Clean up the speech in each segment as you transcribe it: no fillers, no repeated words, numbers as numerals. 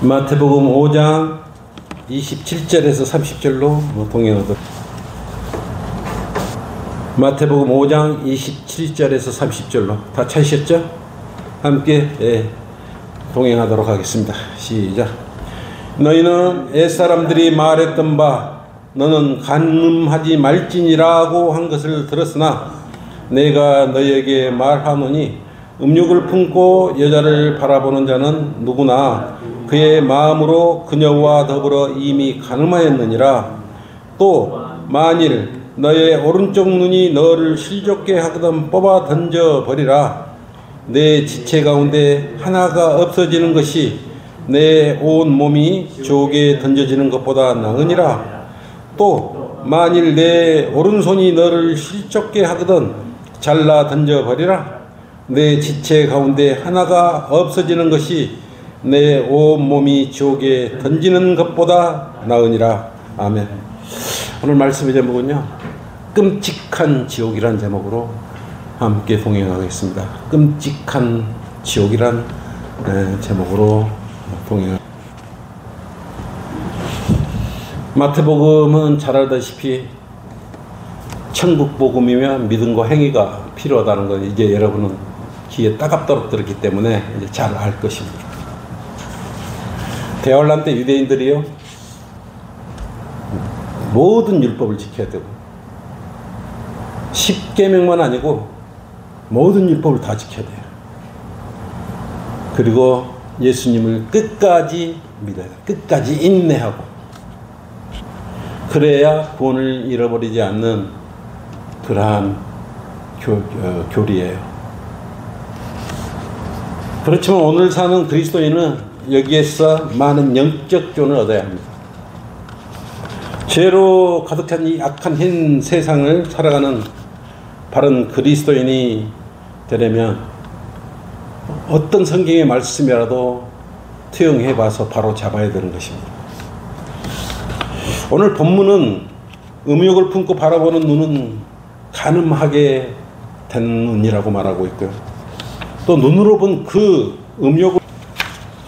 마태복음 5장 27절에서 30절로 동행하도록. 마태복음 5장 27절에서 30절로 다 찾으셨죠? 함께 동행하도록 하겠습니다. 시작. 너희는 옛사람들이 말했던 바 너는 간음하지 말지니라고 한 것을 들었으나 내가 너희에게 말하노니 음욕을 품고 여자를 바라보는 자는 누구나 그의 마음으로 그녀와 더불어 이미 간음하였느니라. 또 만일 너의 오른쪽 눈이 너를 실족게 하거든 뽑아 던져버리라. 내 지체 가운데 하나가 없어지는 것이 내 온 몸이 지옥에 던져지는 것보다 나으니라. 또 만일 내 오른손이 너를 실족게 하거든 잘라 던져버리라. 내 지체 가운데 하나가 없어지는 것이 내 온 몸이 지옥에 던지는 것보다 나으니라. 아멘. 오늘 말씀의 제목은요, 끔찍한 지옥이란 제목으로 함께 동행하겠습니다. 끔찍한 지옥이란 제목으로 동행. 마태복음은 잘 알다시피 천국복음이면 믿음과 행위가 필요하다는 걸 이제 여러분은 귀에 따갑도록 들었기 때문에 이제 잘 알 것입니다. 대환란 때 유대인들이요, 모든 율법을 지켜야 되고 10계명만 아니고 모든 율법을 다 지켜야 돼요. 그리고 예수님을 끝까지 믿어야 돼요. 끝까지 인내하고, 그래야 구원을 잃어버리지 않는 그러한 교리예요. 그렇지만 오늘 사는 그리스도인은 여기에서 많은 영적 교훈을 얻어야 합니다. 죄로 가득한 이 악한 현 세상을 살아가는 바른 그리스도인이 되려면 어떤 성경의 말씀이라도 투영해 봐서 바로 잡아야 되는 것입니다. 오늘 본문은 음욕을 품고 바라보는 눈은 간음하게 된 눈이라고 말하고 있고요. 또 눈으로 본 그 음욕을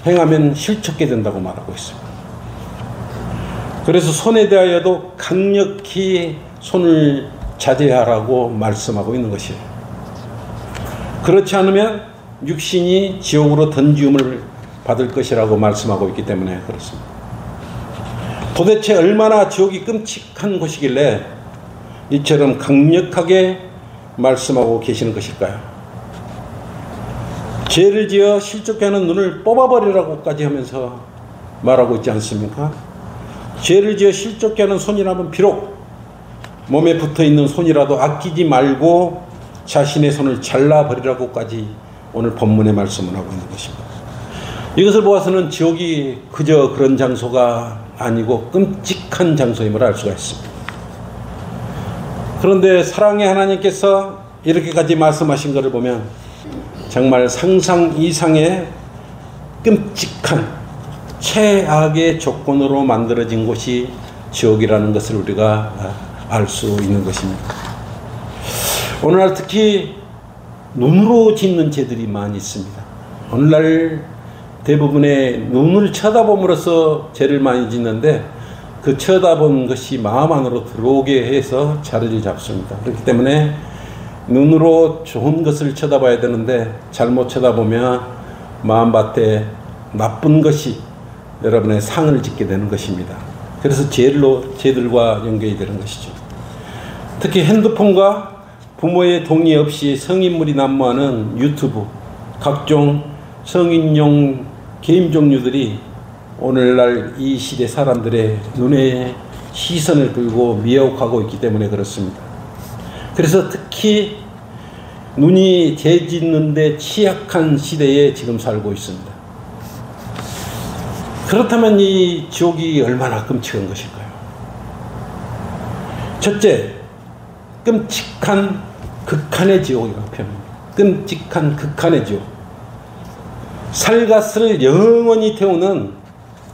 행하면 실족게 된다고 말하고 있습니다. 그래서 손에 대하여도 강력히 손을 자제하라고 말씀하고 있는 것이에요. 그렇지 않으면 육신이 지옥으로 던지움을 받을 것이라고 말씀하고 있기 때문에 그렇습니다. 도대체 얼마나 지옥이 끔찍한 곳이길래 이처럼 강력하게 말씀하고 계시는 것일까요? 죄를 지어 실족해 하는 눈을 뽑아버리라고까지 하면서 말하고 있지 않습니까? 죄를 지어 실족해 하는 손이라면 비록 몸에 붙어있는 손이라도 아끼지 말고 자신의 손을 잘라버리라고까지 오늘 본문의 말씀을 하고 있는 것입니다. 이것을 보아서는 지옥이 그저 그런 장소가 아니고 끔찍한 장소임을 알 수가 있습니다. 그런데 사랑의 하나님께서 이렇게까지 말씀하신 것을 보면 정말 상상 이상의 끔찍한 최악의 조건으로 만들어진 곳이 지옥이라는 것을 우리가 알 수 있는 것입니다. 오늘날 특히 눈으로 짓는 죄들이 많이 있습니다. 오늘날 대부분의 눈을 쳐다봄으로써 죄를 많이 짓는데 그 쳐다본 것이 마음 안으로 들어오게 해서 자리를 잡습니다. 그렇기 때문에 눈으로 좋은 것을 쳐다봐야 되는데 잘못 쳐다보면 마음밭에 나쁜 것이 여러분의 상을 짓게 되는 것입니다. 그래서 죄들과 연결이 되는 것이죠. 특히 핸드폰과 부모의 동의 없이 성인물이 난무하는 유튜브, 각종 성인용 게임 종류들이 오늘날 이 시대 사람들의 눈에 시선을 끌고 미혹하고 있기 때문에 그렇습니다. 그래서 특히 눈이 죄 짓는데 취약한 시대에 지금 살고 있습니다. 그렇다면 이 지옥이 얼마나 끔찍한 것일까요? 첫째, 끔찍한 극한의 지옥이라고 표현합니다. 끔찍한 극한의 지옥. 살갗을 영원히 태우는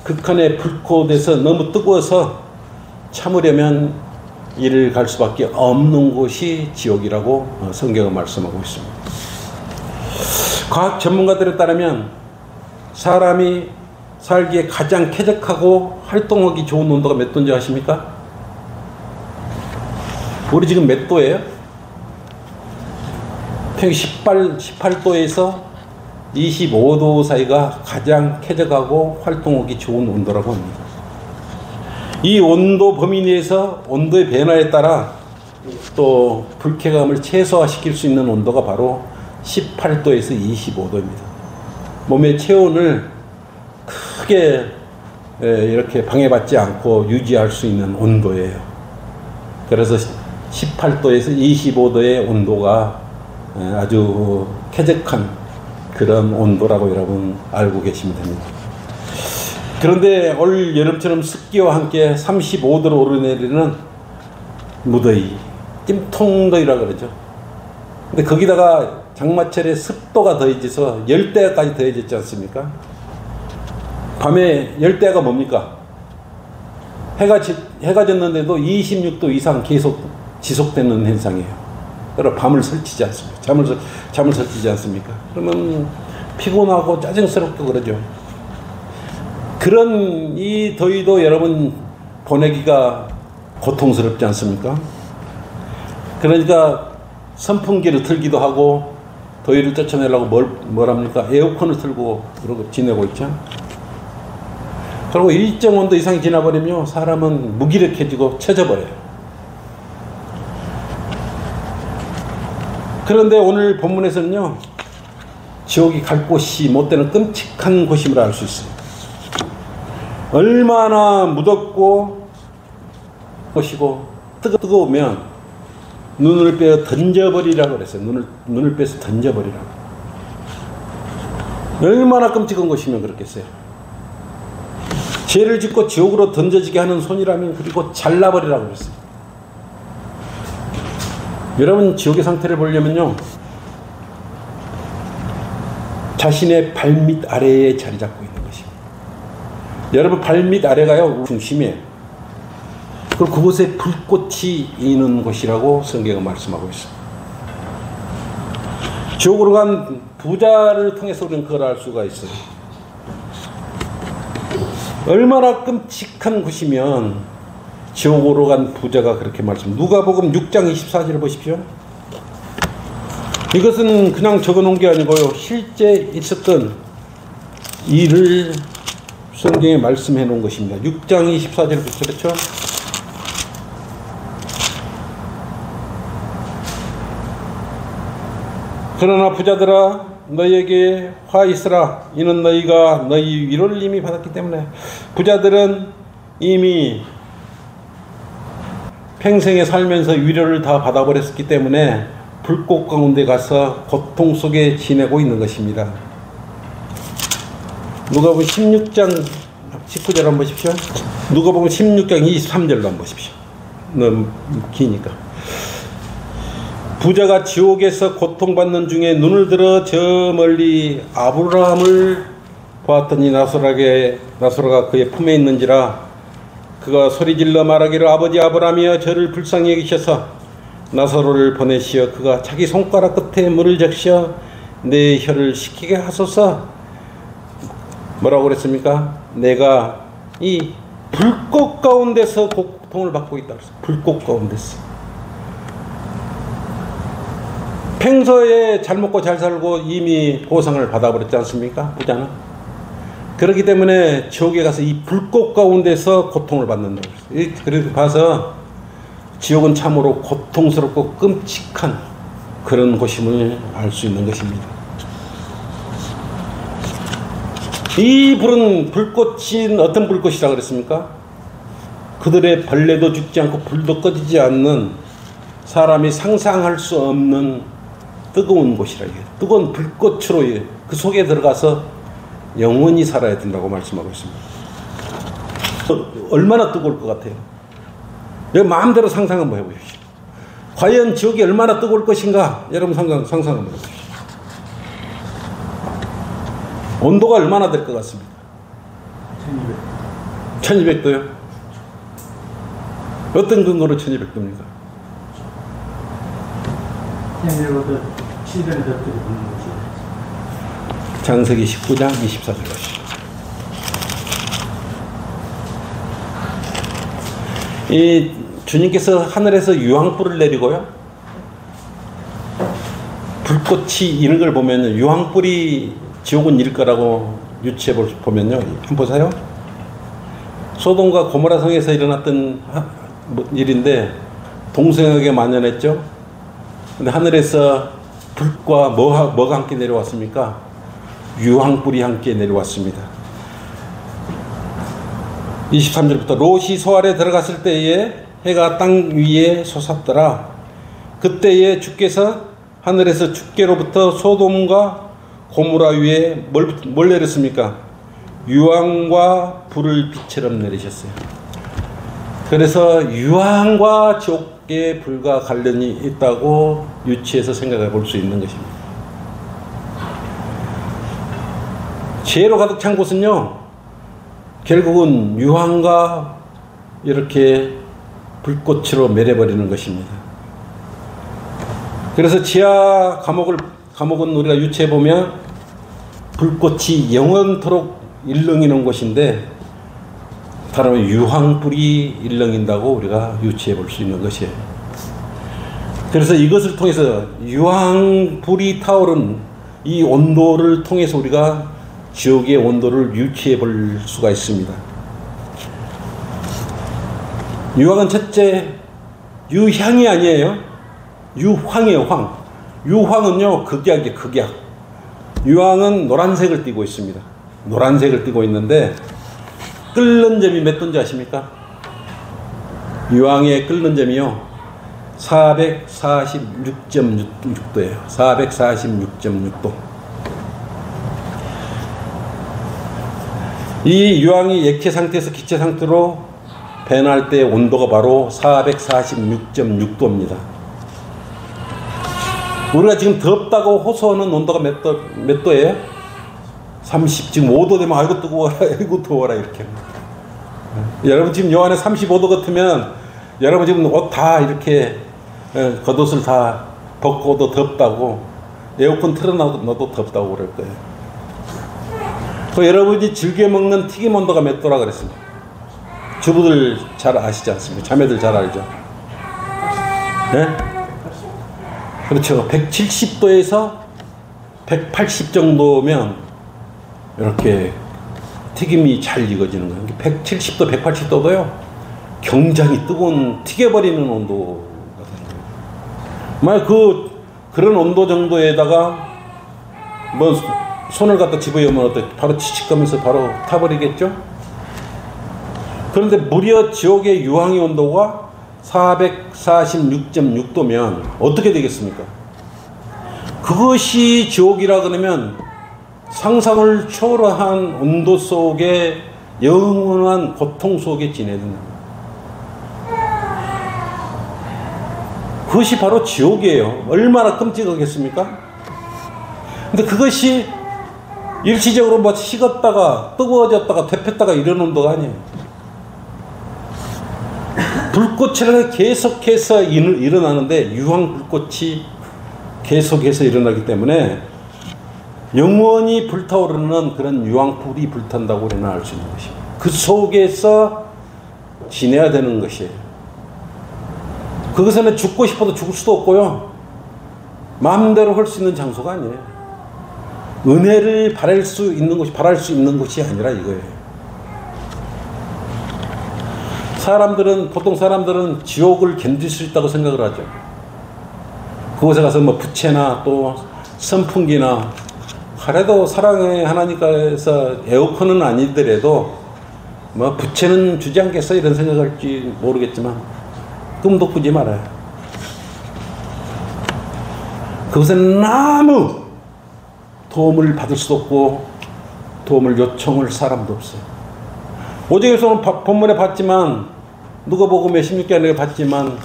극한의 불꽃에서 너무 뜨거워서 참으려면 이를 갈 수밖에 없는 곳이 지옥이라고 성경은 말씀하고 있습니다. 과학 전문가들에 따르면 사람이 살기에 가장 쾌적하고 활동하기 좋은 온도가 몇 도인지 아십니까? 우리 지금 몇 도예요? 평균 18도에서 25도 사이가 가장 쾌적하고 활동하기 좋은 온도라고 합니다. 이 온도 범위 내에서 온도의 변화에 따라 또 불쾌감을 최소화시킬 수 있는 온도가 바로 18도에서 25도입니다. 몸의 체온을 크게 이렇게 방해받지 않고 유지할 수 있는 온도예요. 그래서 18도에서 25도의 온도가 아주 쾌적한 그런 온도라고 여러분 알고 계시면 됩니다. 그런데 올 여름처럼 습기와 함께 35도로 오르내리는 무더위, 찜통더위라 그러죠. 근데 거기다가 장마철에 습도가 더해져서 열대야까지 더해졌지 않습니까? 밤에 열대야가 뭡니까? 해가 졌는데도 26도 이상 계속 지속되는 현상이에요. 그러나 밤을 설치지 않습니다. 잠을 설치지 않습니까? 그러면 피곤하고 짜증스럽고 그러죠. 그런 이 더위도 여러분 보내기가 고통스럽지 않습니까? 그러니까 선풍기를 틀기도 하고 더위를 쫓아내려고 뭘 합니까? 에어컨을 틀고 그러고 지내고 있죠. 그리고 일정 온도 이상이 지나버리면 사람은 무기력해지고 처져버려요. 그런데 오늘 본문에서는요, 지옥이 갈 곳이 못 되는 끔찍한 곳임을 알 수 있어요. 얼마나 무덥고 것이고 뜨거우면 눈을 빼어 던져버리라고 그랬어요. 눈을 빼서 던져버리라고. 얼마나 끔찍한 것이면 그렇겠어요. 죄를 짓고 지옥으로 던져지게 하는 손이라면 그리고 잘라버리라고 그랬어요. 여러분 지옥의 상태를 보려면요, 자신의 발밑 아래에 자리 잡고 있는 것입니다. 여러분 발밑 아래가요 중심이에요. 그리고 그곳에 불꽃이 있는 곳이라고 성경은 말씀하고 있어요. 지옥으로 간 부자를 통해서 우리는 그걸 알 수가 있어요. 얼마나 끔찍한 곳이면 지옥으로 간 부자가 그렇게 말씀. 누가복음 6장 24절을 보십시오. 이것은 그냥 적어놓은 게 아니고요, 실제 있었던 일을 성경에 말씀해 놓은 것입니다. 6장 24절 그렇죠? 그러나 부자들아 너희에게 화 있으라. 이는 너희가 너희 위로를 이미 받았기 때문에. 부자들은 이미 평생에 살면서 위로를 다 받아버렸기 때문에 불꽃 가운데 가서 고통 속에 지내고 있는 것입니다. 누가복음 16장 19절 한번 보십시오. 누가복음 16장 23절로 한번 보십시오. 너무 기니까. 부자가 지옥에서 고통받는 중에 눈을 들어 저 멀리 아브라함을 보았더니 나사로가 그의 품에 있는지라. 그가 소리질러 말하기를 아버지 아브라함이여 저를 불쌍히 여기셔서 나사로를 보내시어 그가 자기 손가락 끝에 물을 적셔 내 혀를 식히게 하소서. 뭐라고 그랬습니까? 내가 이 불꽃 가운데서 고통을 받고 있다 그랬어요. 불꽃 가운데서. 평소에 잘 먹고 잘 살고 이미 보상을 받아버렸지 않습니까? 부자는. 그렇기 때문에 지옥에 가서 이 불꽃 가운데서 고통을 받는다. 그래서 봐서 지옥은 참으로 고통스럽고 끔찍한 그런 곳임을 알 수 있는 것입니다. 이 불은 불꽃이 어떤 불꽃이라고 그랬습니까? 그들의 벌레도 죽지 않고 불도 꺼지지 않는 사람이 상상할 수 없는 뜨거운 곳이라. 뜨거운 불꽃으로 그 속에 들어가서 영원히 살아야 된다고 말씀하고 있습니다. 얼마나 뜨거울 것 같아요? 여러분 마음대로 상상 한번 해보십시오. 과연 지옥이 얼마나 뜨거울 것인가? 여러분 상상 한번 해보십시오. 온도가 얼마나 될 것 같습니까? 1200도요? 어떤 근거로 1200도입니까? 창세기 19장 24절 보시죠. 이 주님께서 하늘에서 유황불을 내리고요. 불꽃이 이런 걸 보면 유황불이 지옥은 일 거라고 유추해 보면요. 한번 보세요. 소돔과 고모라 성에서 일어났던 일인데 동성애가 만연했죠. 근데 하늘에서 불과 뭐가 함께 내려왔습니까? 유황불이 함께 내려왔습니다. 23절부터 롯이 소알에 들어갔을 때에 해가 땅 위에 솟았더라. 그때에 주께서 하늘에서 주께로부터 소돔과 고모라 위에 뭘 내렸습니까? 유황과 불을 빛처럼 내리셨어요. 그래서 유황과 지옥의 불과 관련이 있다고 유추해서 생각해 볼 수 있는 것입니다. 죄로 가득 찬 곳은요, 결국은 유황과 이렇게 불꽃으로 매려버리는 것입니다. 그래서 지하 감옥은 우리가 유추해 보면 불꽃이 영원토록 일렁이는 곳인데, 다른 유황불이 일렁인다고 우리가 유추해 볼 수 있는 것이에요. 그래서 이것을 통해서 유황불이 타오른 이 온도를 통해서 우리가 지옥의 온도를 유추해 볼 수가 있습니다. 유황은 첫째, 유향이 아니에요. 유황이에요, 황. 유황은요, 극약이에요, 극약. 유황은 노란색을 띠고 있습니다. 노란색을 띠고 있는데, 끓는 점이 몇 도인지 아십니까? 유황의 끓는 점이요, 446.6도예요. 446.6도. 이 유황이 액체 상태에서 기체 상태로 변할 때 온도가 바로 446.6도입니다. 우리가 지금 덥다고 호소하는 온도가 몇 도예요? 지금 5도 되면 아이고 뜨거워라, 아이고 더워라 이렇게. 여러분 지금 요 안에 35도 같으면 여러분 지금 옷 다 이렇게 겉옷을 다 벗고도 덥다고, 에어컨 틀어놔도 덥다고 그럴 거예요. 그 여러분이 즐겨 먹는 튀김 온도가 몇 도라 그랬습니다. 주부들 잘 아시지 않습니까? 자매들 잘 알죠? 네? 그렇죠. 170도에서 180 정도면 이렇게 튀김이 잘 익어지는 거예요. 170도, 180도도요, 굉장히 뜨거운, 튀겨버리는 온도가 되는 거예요. 만약 그런 온도 정도에다가 뭐 손을 갖다 집어넣으면 어때? 바로 치칙하면서 바로 타버리겠죠? 그런데 무려 지옥의 유황의 온도가 446.6도면 어떻게 되겠습니까? 그것이 지옥이라 그러면 상상을 초월한 온도 속에 영원한 고통 속에 지내는 겁니다. 그것이 바로 지옥이에요. 얼마나 끔찍하겠습니까? 근데 그것이 일시적으로 뭐 식었다가 뜨거워졌다가 데폈다가 이런 온도가 아니에요. 불꽃이 계속해서 일어나는데, 유황 불꽃이 계속해서 일어나기 때문에 영원히 불타오르는 그런 유황불이 불탄다고 우리는 알 수 있는 것입니다. 그 속에서 지내야 되는 것이에요. 그것에는 죽고 싶어도 죽을 수도 없고요, 마음대로 할 수 있는 장소가 아니에요. 은혜를 바랄 수 있는 것이 아니라 이거예요. 보통 사람들은 지옥을 견딜 수 있다고 생각을 하죠. 그곳에 가서 뭐 부채나 또 선풍기나, 그래도 사랑의 하나님께서 에어컨은 아니더라도 뭐 부채는 주지 않겠어 이런 생각할지 모르겠지만 꿈도 꾸지 말아요. 그것은 아무 도움을 받을 수도 없고 도움을 요청할 사람도 없어요. 오직에서는 본문에 봤지만, 누가복음 16장에 봤지만,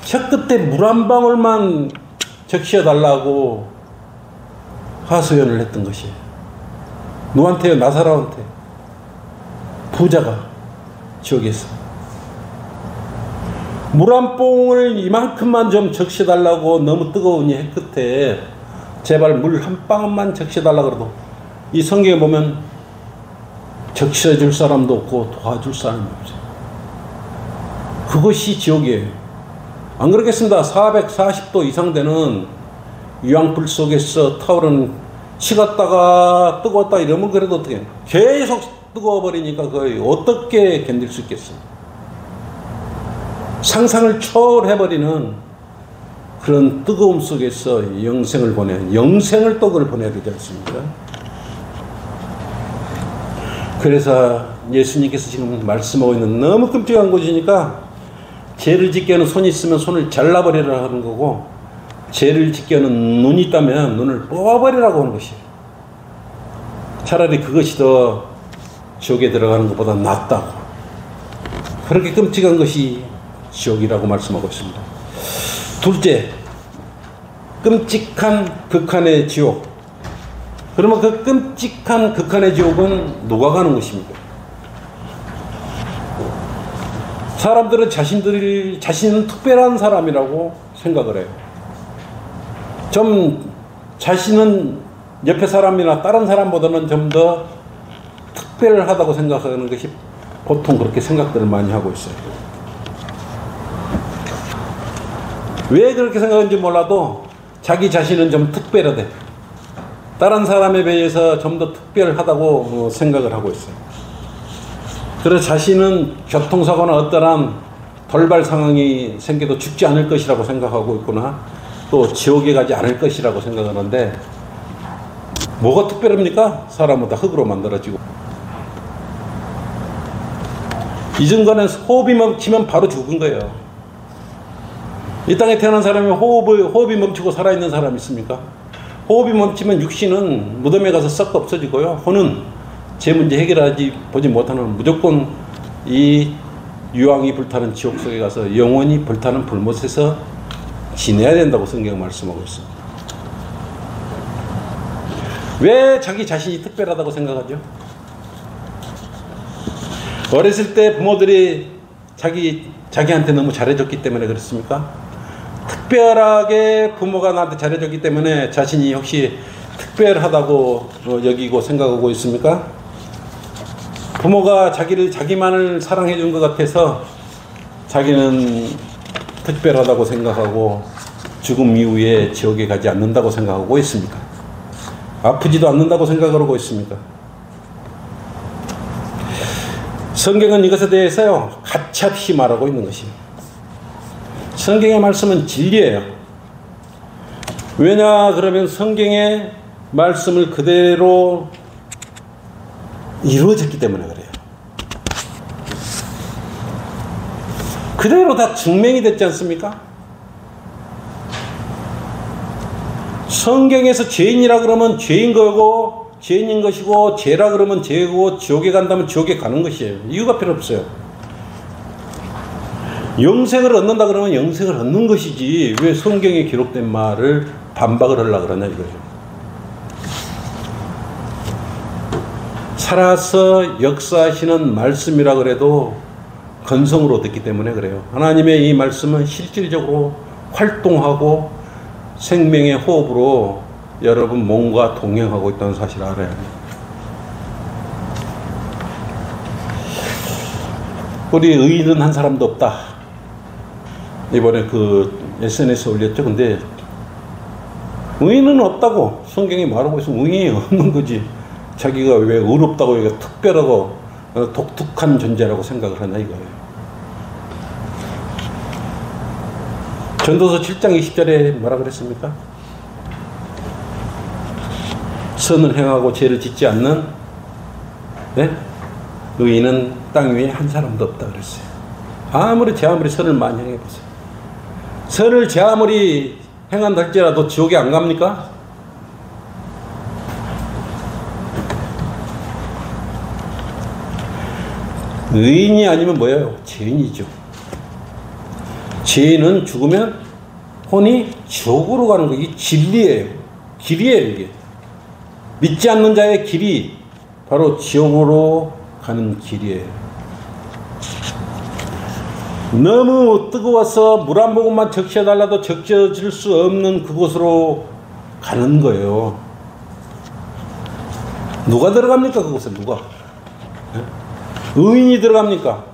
저 끝에 물 한 방울만 적셔달라고 하소연을 했던 것이에요. 누구한테요? 나사로한테. 부자가 지옥에서 물 한 봉을 이만큼만 좀 적셔달라고 너무 뜨거운 해 끝에 제발 물 한 방울만 적셔달라고 그래도 이 성경에 보면 적셔줄 사람도 없고 도와줄 사람이 없어요. 그것이 지옥이에요. 안 그렇겠습니다. 440도 이상 되는 유황불 속에서 타오르는 식었다가 뜨거웠다 이러면 그래도 어떻게 해요? 계속 뜨거워버리니까 거의 어떻게 견딜 수 있겠어요? 상상을 초월해버리는 그런 뜨거움 속에서 영생을 영생을 또 그걸 보내야 되지 않습니까? 그래서 예수님께서 지금 말씀하고 있는 너무 끔찍한 것이니까 죄를 짓게 하는 손이 있으면 손을 잘라버리라 하는 거고, 죄를 짓게 하는 눈이 있다면 눈을 뽑아버리라고 하는 것이에요. 차라리 그것이 더 지옥에 들어가는 것보다 낫다고. 그렇게 끔찍한 것이 지옥이라고 말씀하고 있습니다. 둘째, 끔찍한 극한의 지옥. 그러면 그 끔찍한 극한의 지옥은 누가 가는 것입니까? 사람들은 자신은 특별한 사람이라고 생각을 해요. 좀 자신은 옆에 사람이나 다른 사람보다는 좀 더 특별하다고 생각하는 것이 보통 그렇게 생각들을 많이 하고 있어요. 왜 그렇게 생각하는지 몰라도 자기 자신은 좀 특별하대. 다른 사람에 비해서 좀 더 특별하다고 생각을 하고 있어요. 그래서 자신은 교통사고나 어떠한 돌발 상황이 생겨도 죽지 않을 것이라고 생각하고 있구나, 또 지옥에 가지 않을 것이라고 생각하는데, 뭐가 특별합니까? 사람은 다 흙으로 만들어지고, 이전간에 호흡이 멈추면 바로 죽은 거예요. 이 땅에 태어난 사람이 호흡이 멈추고 살아있는 사람이 있습니까? 호흡이 멈추면 육신은 무덤에 가서 썩 없어지고요, 혼은 제 문제 해결하지 보지 못하는 무조건 이 유황이 불타는 지옥 속에 가서 영원히 불타는 불못에서 지내야 된다고 성경 말씀하고 있습니다. 왜 자기 자신이 특별하다고 생각하죠? 어렸을 때 부모들이 자기한테 너무 잘해줬기 때문에 그렇습니까? 특별하게 부모가 나한테 잘해줬기 때문에 자신이 혹시 특별하다고 여기고 생각하고 있습니까? 부모가 자기만을 사랑해 준 것 같아서 자기는 특별하다고 생각하고 죽음 이후에 지옥에 가지 않는다고 생각하고 있습니까? 아프지도 않는다고 생각하고 있습니까? 성경은 이것에 대해서요, 가차없이 말하고 있는 것입니다. 성경의 말씀은 진리예요. 왜냐 그러면 성경의 말씀을 그대로 이루어졌기 때문에 그래요. 그대로 다 증명이 됐지 않습니까? 성경에서 죄인이라 그러면 죄인 거고, 죄인인 것이고, 죄라 그러면 죄고, 지옥에 간다면 지옥에 가는 것이에요. 이유가 필요 없어요. 영생을 얻는다 그러면 영생을 얻는 것이지, 왜 성경에 기록된 말을 반박을 하려고 그러냐 이거예요. 살아서 역사하시는 말씀이라 그래도 건성으로 듣기 때문에 그래요. 하나님의 이 말씀은 실질적으로 활동하고 생명의 호흡으로 여러분 몸과 동행하고 있다는 사실을 알아야 해요. 우리 의인은 한 사람도 없다. 이번에 SNS에 올렸죠. 근데 의인은 없다고 성경이 말하고 있으면 의인이 없는 거지. 자기가 왜 의롭다고 이게 특별하고 독특한 존재라고 생각을 하냐 이거예요. 전도서 7장 20절에 뭐라 그랬습니까? 선을 행하고 죄를 짓지 않는 의인은 땅 위에 한 사람도 없다 그랬어요. 아무리 선을 많이 행해보세요. 선을 아무리 행한다 할지라도 지옥에 안 갑니까? 의인이 아니면 뭐예요? 죄인이죠. 죄인은 죽으면 혼이 지옥으로 가는 거, 이 진리예요. 길이에요, 이게. 믿지 않는 자의 길이 바로 지옥으로 가는 길이에요. 너무 뜨거워서 물 한 모금만 적셔달라도 적셔질 수 없는 그곳으로 가는 거예요. 누가 들어갑니까, 그곳에? 누가? 의인이 들어갑니까?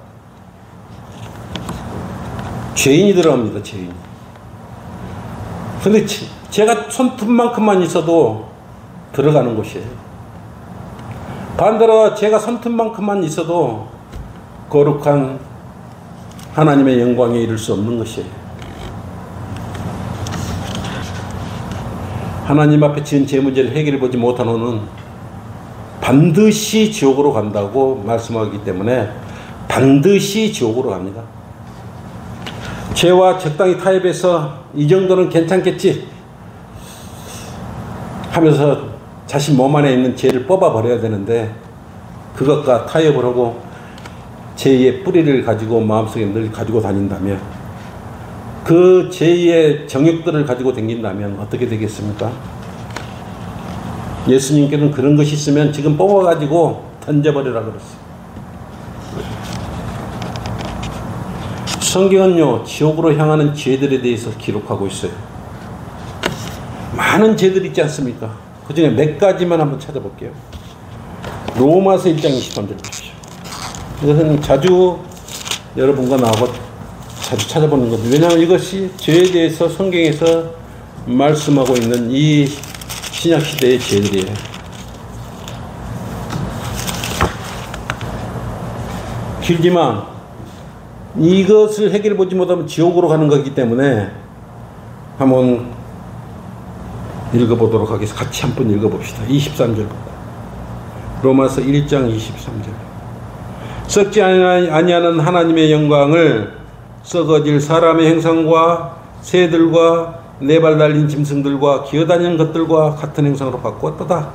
죄인이 들어갑니다. 죄인. 근데 제가 손톱만큼만 있어도 들어가는 곳이에요. 반대로 제가 손톱만큼만 있어도 거룩한 하나님의 영광에 이를 수 없는 것이에요. 하나님 앞에 지은 제 문제를 해결해 보지 못한 후는 반드시 지옥으로 간다고 말씀하기 때문에 반드시 지옥으로 갑니다. 죄와 적당히 타협해서 이 정도는 괜찮겠지 하면서 자신 몸 안에 있는 죄를 뽑아버려야 되는데 그것과 타협을 하고 죄의 뿌리를 가지고 마음속에 늘 가지고 다닌다면 그 죄의 정욕들을 가지고 다닌다면 어떻게 되겠습니까? 예수님께는 그런 것이 있으면 지금 뽑아가지고 던져버리라 그랬어요. 성경은요, 지옥으로 향하는 죄들에 대해서 기록하고 있어요. 많은 죄들이 있지 않습니까? 그 중에 몇 가지만 한번 찾아볼게요. 로마서 1장 23절 보십시오. 이것은 자주 여러분과 나하고 자주 찾아보는 겁니다. 왜냐하면 이것이 죄에 대해서 성경에서 말씀하고 있는 이 신약시대의 죄들이에요. 길지만 이것을 해결해 보지 못하면 지옥으로 가는 거기 때문에 한번 읽어보도록 하겠습니다. 같이 한번 읽어봅시다. 23절부터. 로마서 1장 23절. 썩지 아니하는 하나님의 영광을 썩어질 사람의 행상과 새들과 네 발 달린 짐승들과 기어다니는 것들과 같은 행상으로 바꾸었도다.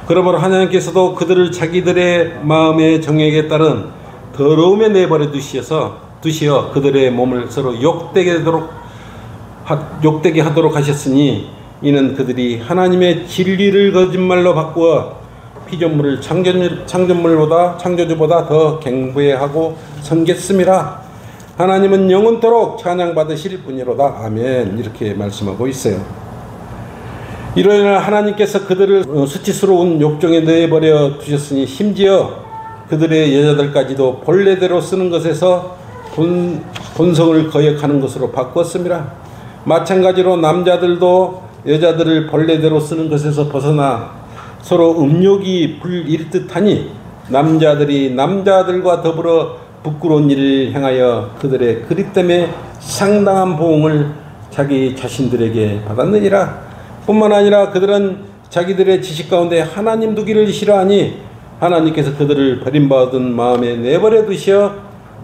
그러므로 하나님께서도 그들을 자기들의 마음의 정욕에 따른 더러움에 내버려 두시어 그들의 몸을 서로 욕되게 하도록 하셨으니 이는 그들이 하나님의 진리를 거짓말로 바꾸어 피조물을 창조주보다 더 경배하고 섬겼음이라. 하나님은 영원토록 찬양받으실 분이로다. 아멘. 이렇게 말씀하고 있어요. 이로 인해 하나님께서 그들을 수치스러운 욕정에 내버려 두셨으니 심지어 그들의 여자들까지도 본래대로 쓰는 것에서 본성을 거역하는 것으로 바꾸었습니다. 마찬가지로 남자들도 여자들을 본래대로 쓰는 것에서 벗어나 서로 음욕이 불일듯하니 남자들이 남자들과 더불어 부끄러운 일을 행하여 그들의 그리 때문에 상당한 보응을 자기 자신들에게 받았느니라. 뿐만 아니라 그들은 자기들의 지식 가운데 하나님 두기를 싫어하니 하나님께서 그들을 버림받은 마음에 내버려 두시어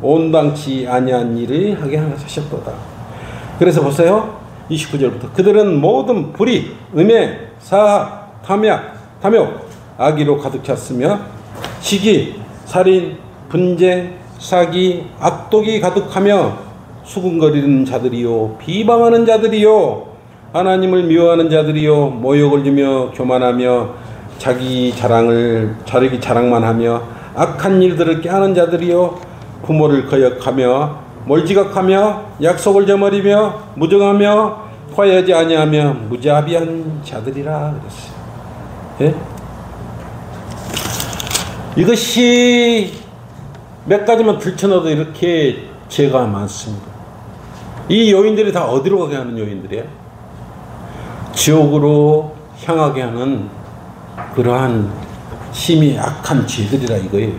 온당치 아니한 일을 하게 하셨도다. 그래서 보세요. 29절부터 그들은 모든 불의, 음해, 사하, 탐욕, 악의로 가득 찼으며 시기, 살인, 분쟁, 사기, 악독이 가득하며 수군거리는 자들이요 비방하는 자들이요 하나님을 미워하는 자들이요 모욕을 주며 교만하며 자기 자랑만 하며 악한 일들을 꾀하는 자들이요 부모를 거역하며 몰지각하며 약속을 저버리며 무정하며 화해하지 아니하며 무자비한 자들이라 그랬어요. 예? 이것이 몇 가지만 들춰놔도 이렇게 죄가 많습니다. 이 요인들이 다 어디로 가게 하는 요인들이에요? 지옥으로 향하게 하는 그러한 심히 악한 죄들이라 이거예요.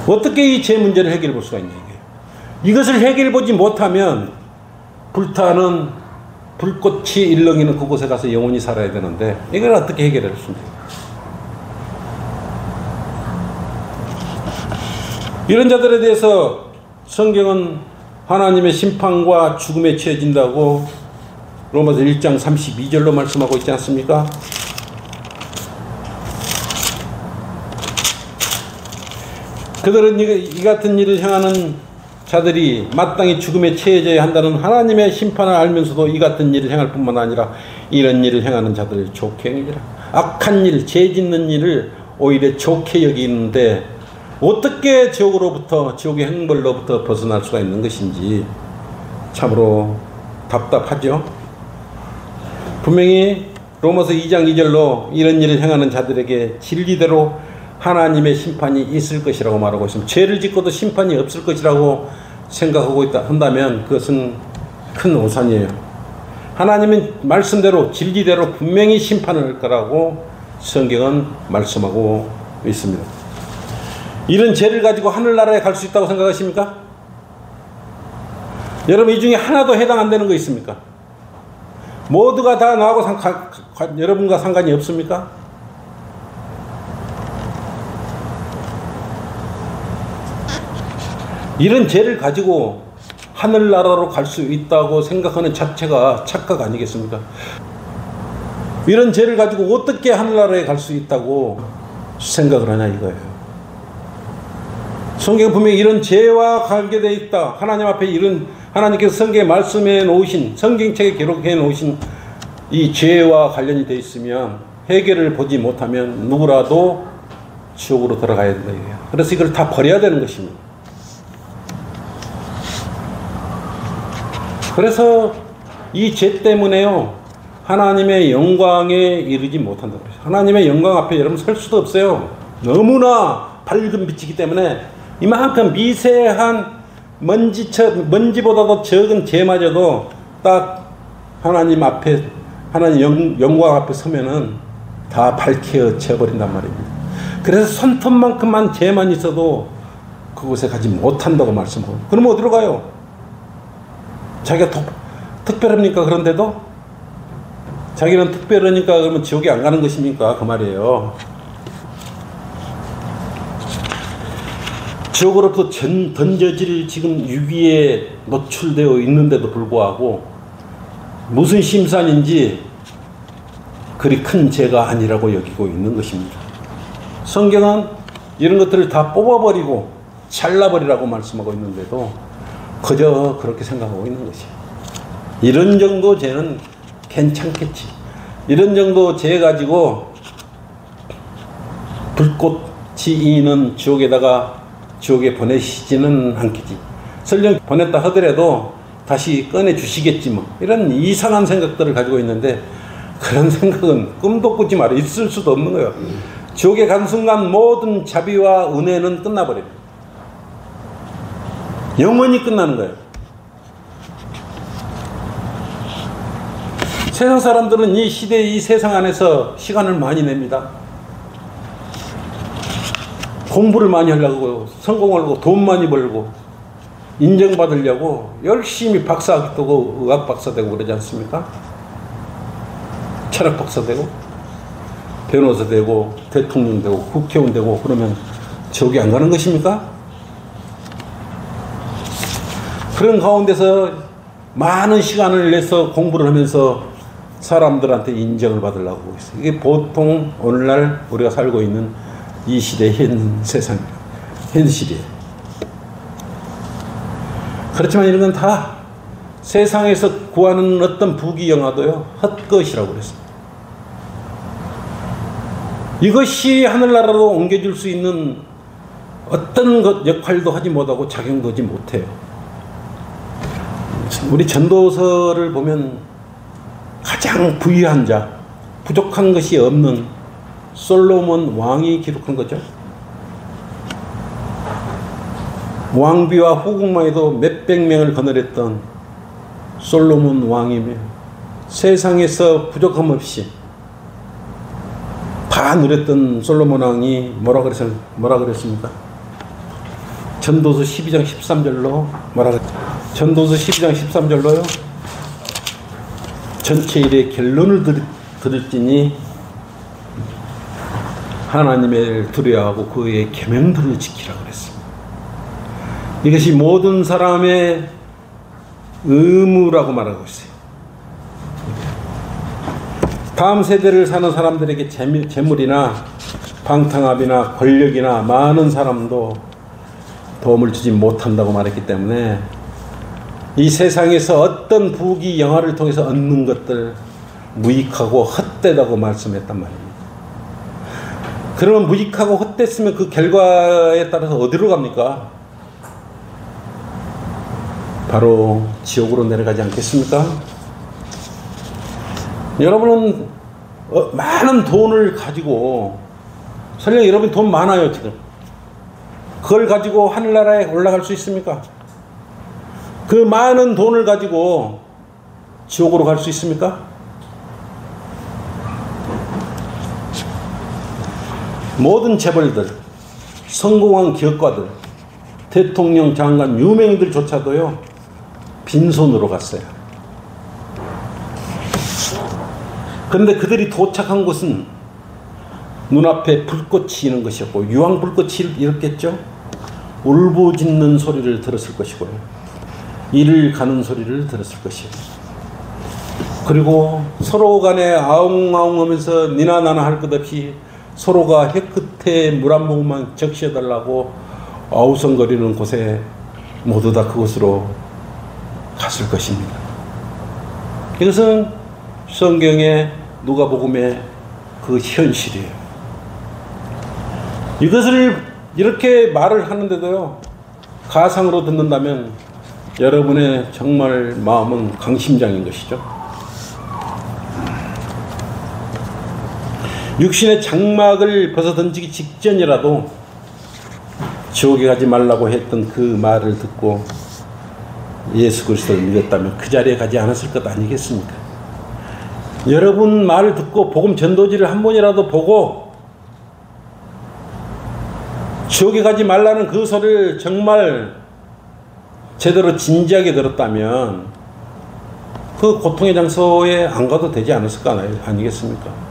어떻게 이 죄 문제를 해결해 볼 수가 있냐 이게. 이것을 해결해 보지 못하면 불타는 불꽃이 일렁이는 그곳에 가서 영원히 살아야 되는데 이걸 어떻게 해결할 수 있냐. 이런 자들에 대해서 성경은 하나님의 심판과 죽음에 처해진다고 로마서 1장 32절로 말씀하고 있지 않습니까? 그들은 이 같은 일을 향하는 자들이 마땅히 죽음에 처해져야 한다는 하나님의 심판을 알면서도 이 같은 일을 행할 뿐만 아니라 이런 일을 행하는 자들을 좋게 여기라. 악한 일, 죄 짓는 일을 오히려 좋게 여기는데 어떻게 지옥의 행벌로부터 벗어날 수가 있는 것인지 참으로 답답하죠. 분명히 로마서 2장 2절로 이런 일을 행하는 자들에게 진리대로 하나님의 심판이 있을 것이라고 말하고 있습니다. 죄를 짓고도 심판이 없을 것이라고 생각하고 있다 한다면 그것은 큰 오산이에요. 하나님은 말씀대로 진리대로 분명히 심판을 할 거라고 성경은 말씀하고 있습니다. 이런 죄를 가지고 하늘나라에 갈 수 있다고 생각하십니까? 여러분 이 중에 하나도 해당 안 되는 거 있습니까? 모두가 다 나하고 여러분과 상관이 없습니까? 이런 죄를 가지고 하늘나라로 갈 수 있다고 생각하는 자체가 착각 아니겠습니까? 이런 죄를 가지고 어떻게 하늘나라에 갈 수 있다고 생각을 하냐 이거예요. 성경 분명히 이런 죄와 관계되어 있다. 하나님 앞에 이런 하나님께서 성경에 말씀해 놓으신 성경책에 기록해 놓으신 이 죄와 관련이 되어 있으면 해결을 보지 못하면 누구라도 지옥으로 들어가야 된다. 그래서 이걸 다 버려야 되는 것입니다. 그래서 이 죄 때문에요 하나님의 영광에 이르지 못한다고 그래요. 하나님의 영광 앞에 여러분 설 수도 없어요. 너무나 밝은 빛이기 때문에 이만큼 미세한 먼지보다도 적은 죄마저도 딱 하나님 앞에 하나님 영광 앞에 서면은 다 밝혀져 버린단 말입니다. 그래서 손톱만큼만 죄만 있어도 그곳에 가지 못한다고 말씀하고. 그러면 어디로 가요? 자기가 특별합니까? 그런데도 자기는 특별하니까 그러면 지옥에 안 가는 것입니까? 그 말이에요. 지옥으로부터 던져질 지금 위기에 노출되어 있는데도 불구하고 무슨 심산인지 그리 큰 죄가 아니라고 여기고 있는 것입니다. 성경은 이런 것들을 다 뽑아버리고 잘라버리라고 말씀하고 있는데도 그저 그렇게 생각하고 있는 것이에요. 이런 정도 죄는 괜찮겠지. 이런 정도 죄 가지고 불꽃이 이는 지옥에 보내시지는 않겠지. 설령 보냈다 하더라도 다시 꺼내 주시겠지 뭐. 이런 이상한 생각들을 가지고 있는데 그런 생각은 꿈도 꾸지 마라. 있을 수도 없는 거예요. 지옥에 간 순간 모든 자비와 은혜는 끝나버려요. 영원히 끝나는 거예요. 세상 사람들은 이 시대, 이 세상 안에서 시간을 많이 냅니다. 공부를 많이 하려고, 성공하려고, 돈 많이 벌고, 인정받으려고 열심히 박사 되고, 의학 박사 되고 그러지 않습니까? 철학 박사 되고, 변호사 되고, 대통령 되고, 국회의원 되고, 그러면 지옥에 안 가는 것입니까? 그런 가운데서 많은 시간을 내서 공부를 하면서 사람들한테 인정을 받으려고 하고 있어요. 이게 보통 오늘날 우리가 살고 있는 이 시대 현 세상, 현실이에요. 그렇지만 이런 건 다 세상에서 구하는 어떤 부귀영화도요, 헛것이라고 그랬습니다. 이것이 하늘나라로 옮겨줄 수 있는 어떤 것 역할도 하지 못하고 작용도 하지 못해요. 우리 전도서를 보면 가장 부유한 자, 부족한 것이 없는 솔로몬 왕이 기록한 거죠. 왕비와 후궁만에도 몇백 명을 거느렸던 솔로몬 왕이며 세상에서 부족함 없이 다 누렸던 솔로몬 왕이 뭐라 그랬습니까? 전도서 12장 13절로 뭐라 그랬죠? 전도서 12장 13절로요. 전체 일의 결론을 들을지니 하나님을 두려워하고 그의 계명들을 지키라고 그랬습니다. 이것이 모든 사람의 의무라고 말하고 있어요. 다음 세대를 사는 사람들에게 재물이나 방탕함이나 권력이나 많은 사람도 도움을 주지 못한다고 말했기 때문에 이 세상에서 어떤 부귀 영화를 통해서 얻는 것들 무익하고 헛되다고 말씀했단 말입니다. 그러면 무익하고 헛됐으면 그 결과에 따라서 어디로 갑니까? 바로 지옥으로 내려가지 않겠습니까? 여러분은 많은 돈을 가지고, 설령 여러분 돈 많아요 지금. 그걸 가지고 하늘나라에 올라갈 수 있습니까? 그 많은 돈을 가지고 지옥으로 갈 수 있습니까? 모든 재벌들, 성공한 기업가들, 대통령, 장관, 유명인들조차도요, 빈손으로 갔어요. 그런데 그들이 도착한 곳은 눈앞에 불꽃이 있는 것이었고, 유황불꽃이 일었겠죠? 울부짖는 소리를 들었을 것이고요. 이를 가는 소리를 들었을 것이에요. 그리고 서로 간에 아웅아웅 하면서 니나 나나 할 것 없이 서로가 혀 끝에 물 한 모금만 적셔달라고 아우성거리는 곳에 모두 다 그곳으로 갔을 것입니다. 이것은 성경의 누가복음의 그 현실이에요. 이것을 이렇게 말을 하는데도요, 가상으로 듣는다면 여러분의 정말 마음은 강심장인 것이죠. 육신의 장막을 벗어던지기 직전이라도 지옥에 가지 말라고 했던 그 말을 듣고 예수 그리스도를 믿었다면 그 자리에 가지 않았을 것 아니겠습니까? 여러분 말을 듣고 복음 전도지를 한 번이라도 보고 지옥에 가지 말라는 그 소리를 정말 제대로 진지하게 들었다면 그 고통의 장소에 안 가도 되지 않았을 거 아니겠습니까?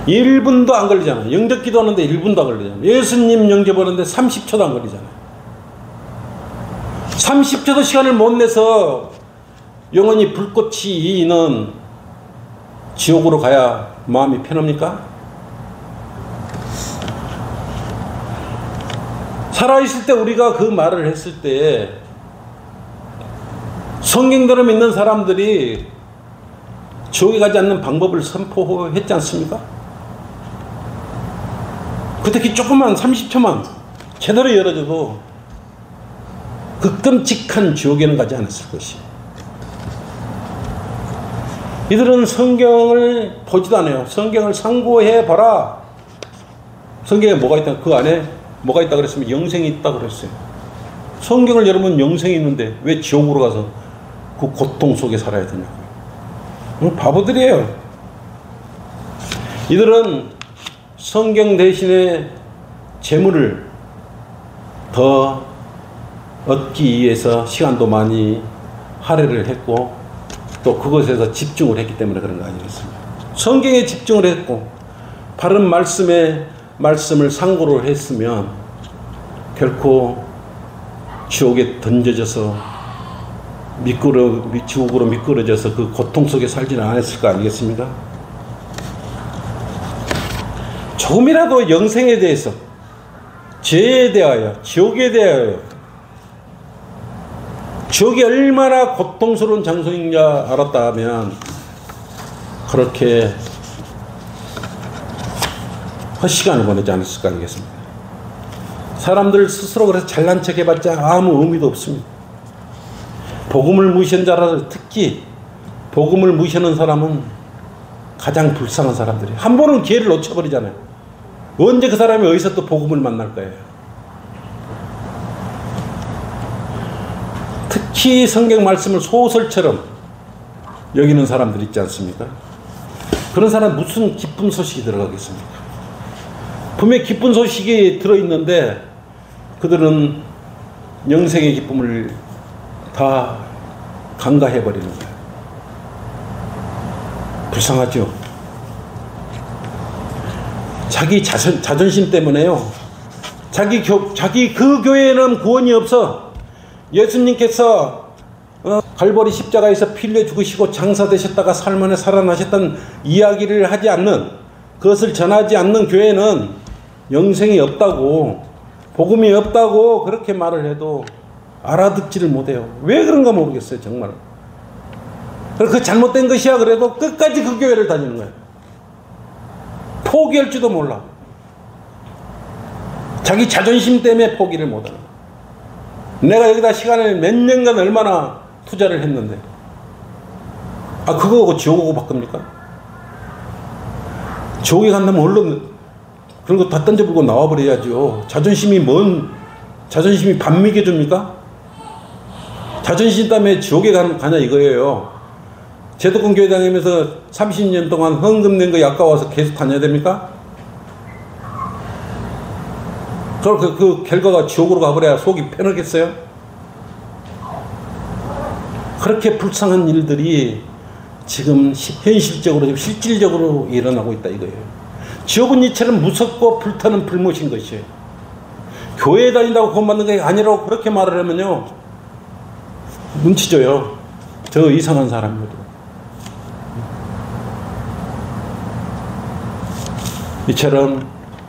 1분도 안 걸리잖아요. 영접 기도하는데 1분도 안 걸리잖아요. 예수님 영접하는데 30초도 안 걸리잖아요. 30초도 시간을 못 내서 영원히 불꽃이 있는 지옥으로 가야 마음이 편합니까? 살아있을 때 우리가 그 말을 했을 때 성경대로 믿는 사람들이 지옥에 가지 않는 방법을 선포했지 않습니까? 그 특히 조금만 30초만 제대로 열어줘도 그 끔찍한 지옥에는 가지 않았을 것이. 이들은 성경을 보지도 않아요. 성경을 상고해봐라. 성경에 뭐가 있다, 그 안에 뭐가 있다 그랬으면 영생이 있다 그랬어요. 성경을 열으면 영생이 있는데 왜 지옥으로 가서 그 고통 속에 살아야 되냐고요. 바보들이에요. 이들은 성경 대신에 재물을 더 얻기 위해서 시간도 많이 할애를 했고 또 그것에서 집중을 했기 때문에 그런 거 아니겠습니까? 성경에 집중을 했고 바른 말씀을 상고를 했으면 결코 지옥에 던져져서 지옥으로 미끄러져서 그 고통 속에 살지는 않았을 거 아니겠습니까? 조금이라도 영생에 대해서, 죄에 대하여, 지옥에 대하여, 지옥이 얼마나 고통스러운 장소인지 알았다면 그렇게 헛시간을 보내지 않았을 거 아니겠습니까? 사람들 스스로 그래서 잘난 척 해봤자 아무 의미도 없습니다. 복음을 무시한 자라서 특히 복음을 무시하는 사람은 가장 불쌍한 사람들이에요. 한 번은 기회를 놓쳐버리잖아요. 언제 그 사람이 어디서 또 복음을 만날 거예요. 특히 성경 말씀을 소설처럼 여기는 사람들 있지 않습니까? 그런 사람 무슨 기쁜 소식이 들어가겠습니까? 분명히 기쁜 소식이 들어있는데 그들은 영생의 기쁨을 다 간과해버리는 거예요. 불쌍하죠? 자기 자존심 때문에요. 자기 그 교회에는 구원이 없어. 예수님께서 갈보리 십자가에서 피 흘려 죽으시고 장사되셨다가 살만에 살아나셨다는 이야기를 하지 않는, 그것을 전하지 않는 교회는 영생이 없다고, 복음이 없다고 그렇게 말을 해도 알아듣지를 못해요. 왜 그런가 모르겠어요, 정말. 그 잘못된 것이야 그래도 끝까지 그 교회를 다니는 거예요. 포기할지도 몰라. 자기 자존심 때문에 포기를 못하는 거예요. 내가 여기다 시간을 몇 년간 얼마나 투자를 했는데, 그거 지옥 오고 바꿉니까? 지옥에 간다면 얼른 그런 거 다 던져버리고 나와버려야죠. 자존심이 밥 먹여줍니까? 자존심 때문에 지옥에 가냐 이거예요. 제도권 교회 다니면서 30년 동안 헌금 낸 거 아까워서 계속 다녀야 됩니까? 그럼 그 결과가 지옥으로 가버려야 속이 편하겠어요? 그렇게 불쌍한 일들이 지금 현실적으로, 실질적으로 일어나고 있다 이거예요. 지옥은 이처럼 무섭고 불타는 불못인 것이에요. 교회에 다닌다고 구원받는 게 아니라고 그렇게 말을 하면요, 눈치 줘요. 저 이상한 사람이거든. 이처럼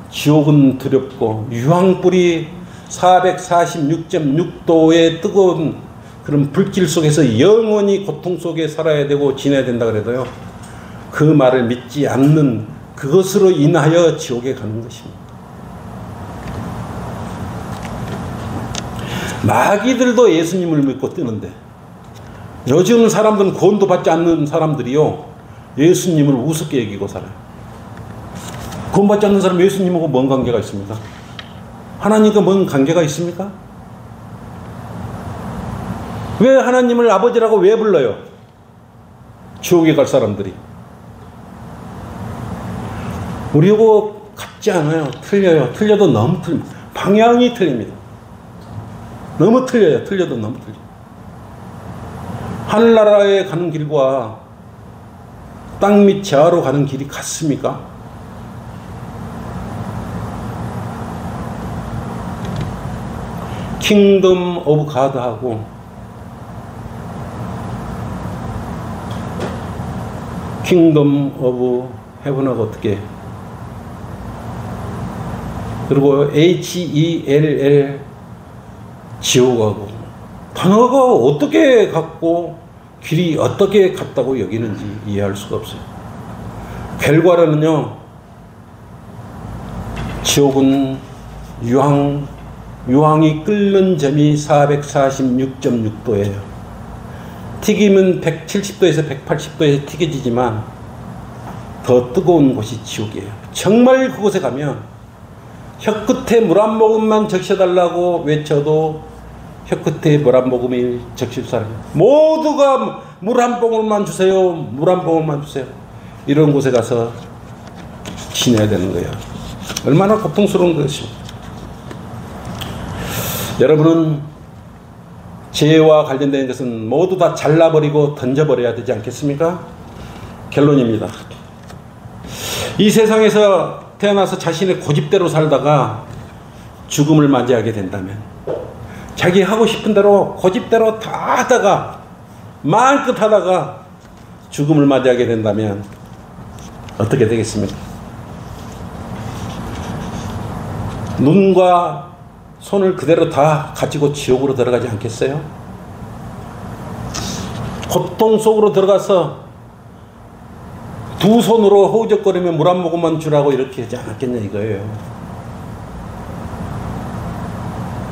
지옥은 두렵고 유황불이 446.6도의 뜨거운 그런 불길 속에서 영원히 고통 속에 살아야 되고 지내야 된다 그래도요, 그 말을 믿지 않는 그것으로 인하여 지옥에 가는 것입니다. 마귀들도 예수님을 믿고 뜨는데 요즘 사람들은 구원도 받지 않는 사람들이요, 예수님을 우습게 여기고 살아요. 구원받지 않는 사람 예수님하고 뭔 관계가 있습니까? 하나님과 뭔 관계가 있습니까? 왜 하나님을 아버지라고 왜 불러요? 지옥에 갈 사람들이. 우리하고 같지 않아요. 틀려요. 틀려도 너무 틀립니다. 방향이 틀립니다. 너무 틀려요. 틀려도 너무 틀려요. 하늘나라에 가는 길과 땅 밑 지하로 가는 길이 같습니까? 킹덤 오브 가드하고 킹덤 오브 헤븐하고 어떻게, 그리고 HELL 지옥하고 단어가 어떻게 같고 길이 어떻게 같다고 여기는지 이해할 수가 없어요. 결과로는요, 지옥은 유황이 끓는 점이 446.6도예요. 튀김은 170도에서 180도에서 튀겨지지만 더 뜨거운 곳이 지옥이에요. 정말 그곳에 가면 혀끝에 물 한 모금만 적셔달라고 외쳐도 혀끝에 물 한 모금이 적실 사람이 모두가 물 한 봉을만 주세요, 물 한 봉을만 주세요, 이런 곳에 가서 지내야 되는 거예요. 얼마나 고통스러운 것입니까? 여러분은 죄와 관련된 것은 모두 다 잘라버리고 던져버려야 되지 않겠습니까? 결론입니다. 이 세상에서 태어나서 자신의 고집대로 살다가 죽음을 맞이하게 된다면, 자기 하고 싶은 대로 고집대로 다 하다가 마음껏 하다가 죽음을 맞이하게 된다면 어떻게 되겠습니까? 눈과 손을 그대로 다 가지고 지옥으로 들어가지 않겠어요? 고통 속으로 들어가서 두 손으로 허우적거리며 물 한 모금만 주라고 이렇게 하지 않았겠냐 이거예요.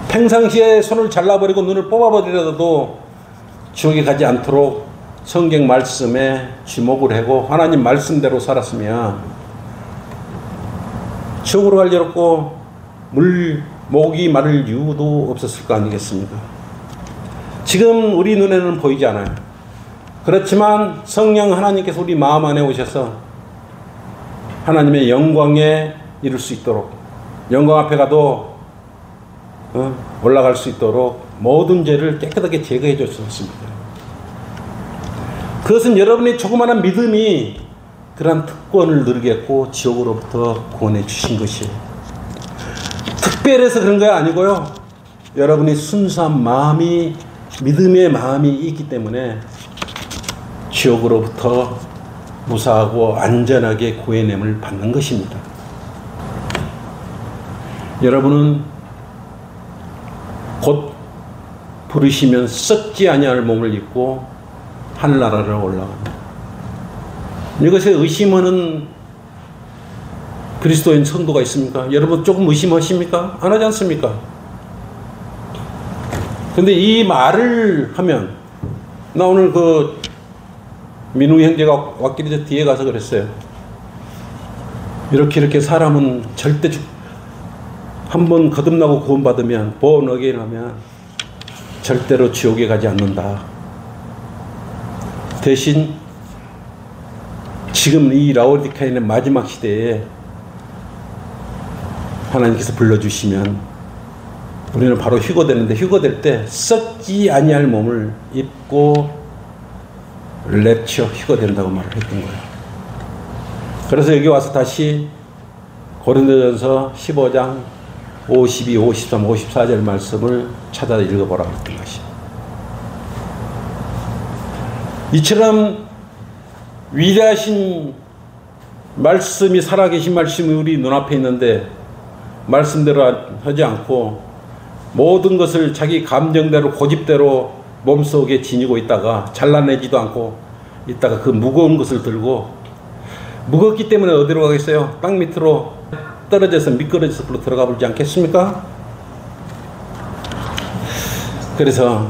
평상시에 손을 잘라버리고 눈을 뽑아버리더라도 지옥에 가지 않도록 성경 말씀에 주목을 하고 하나님 말씀대로 살았으면 지옥으로 갈 일 없고 목이 마를 이유도 없었을 거 아니겠습니까? 지금 우리 눈에는 보이지 않아요. 그렇지만 성령 하나님께서 우리 마음 안에 오셔서 하나님의 영광에 이룰 수 있도록, 영광 앞에 가도 올라갈 수 있도록 모든 죄를 깨끗하게 제거해 줬습니다. 그것은 여러분의 조그마한 믿음이 그러한 특권을 누리겠고 지옥으로부터 구원해 주신 것이에요. 특별해서 그런 거 아니고요, 여러분이 순수한 마음이, 믿음의 마음이 있기 때문에 지옥으로부터 무사하고 안전하게 구해냄을 받는 것입니다. 여러분은 곧 부르시면 썩지 아니할 몸을 입고 하늘나라로 올라갑니다. 이것에 의심하는 그리스도인 성도가 있습니까? 여러분 조금 의심하십니까? 안 하지 않습니까? 근데 이 말을 하면, 나 오늘 그 민우 형제가 왔길래 저 뒤에 가서 그랬어요. 이렇게 사람은 절대 한번 거듭나고 구원받으면 born again 하면 절대로 지옥에 가지 않는다. 대신 지금 이 라오디케아의 마지막 시대에 하나님께서 불러주시면 우리는 바로 휴거되는데, 휴거될 때 썩지 아니할 몸을 입고 랩처 휴거된다고 말을 했던 거예요. 그래서 여기 와서 다시 고린도전서 15장 52, 53, 54절 말씀을 찾아 읽어보라고 했던 것이에요. 이처럼 위대하신 말씀이, 살아계신 말씀이 우리 눈앞에 있는데 말씀대로 하지 않고 모든 것을 자기 감정대로 고집대로 몸속에 지니고 있다가 잘라내지도 않고 있다가 그 무거운 것을 들고, 무겁기 때문에 어디로 가겠어요? 땅 밑으로 떨어져서 미끄러져서 불로 들어가 보지 않겠습니까? 그래서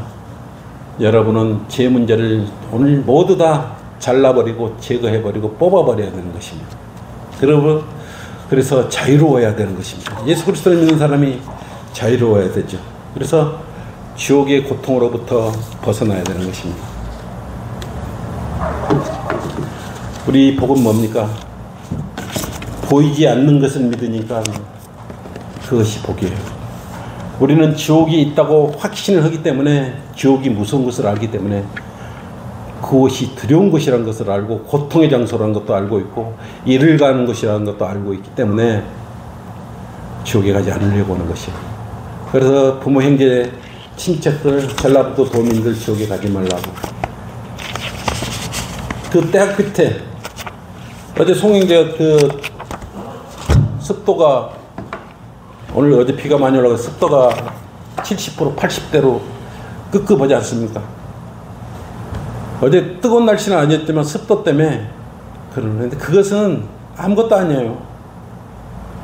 여러분은 제 문제를 오늘 모두 다 잘라버리고 제거해버리고 뽑아버려야 되는 것입니다. 그래서 자유로워야 되는 것입니다. 예수 그리스도를 믿는 사람이 자유로워야 되죠. 그래서 지옥의 고통으로부터 벗어나야 되는 것입니다. 우리 복은 뭡니까? 보이지 않는 것을 믿으니까 그것이 복이에요. 우리는 지옥이 있다고 확신을 하기 때문에, 지옥이 무서운 것을 알기 때문에 그것이 두려운 것이라는 것을 알고, 고통의 장소라는 것도 알고 있고, 이를 가는 것이라는 것도 알고 있기 때문에 지옥에 가지 않으려고 하는 것이에요. 그래서 부모, 형제, 친척들, 전라북도 도민들 지옥에 가지 말라고. 그 대학 끝에 어제 송영재가 그 습도가, 오늘 어제 비가 많이 올라가 습도가 70% 80대로 급급하지 않습니까? 어제 뜨거운 날씨는 아니었지만 습도 때문에 그러는데, 그것은 아무것도 아니에요.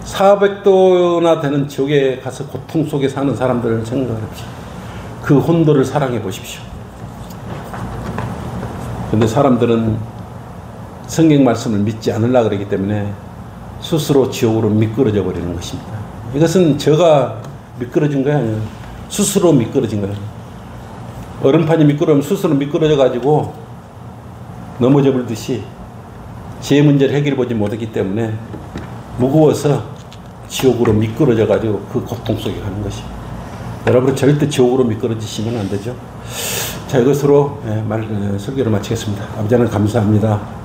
400도나 되는 지옥에 가서 고통 속에 사는 사람들을 생각해 보십시오. 그 혼도를 사랑해 보십시오. 근데 사람들은 성경 말씀을 믿지 않으려고 그러기 때문에 스스로 지옥으로 미끄러져 버리는 것입니다. 이것은 저가 미끄러진 거야, 아니에요. 스스로 미끄러진 거예요. 얼음판이 미끄러우면 스스로 미끄러져 가지고 넘어져 버리듯이 제 문제를 해결해 보지 못했기 때문에 무거워서 지옥으로 미끄러져 가지고 그 고통 속에 가는 것입니다. 여러분은 절대 지옥으로 미끄러지시면 안 되죠. 자, 이것으로 설교를 마치겠습니다. 아버지 하나님 감사합니다.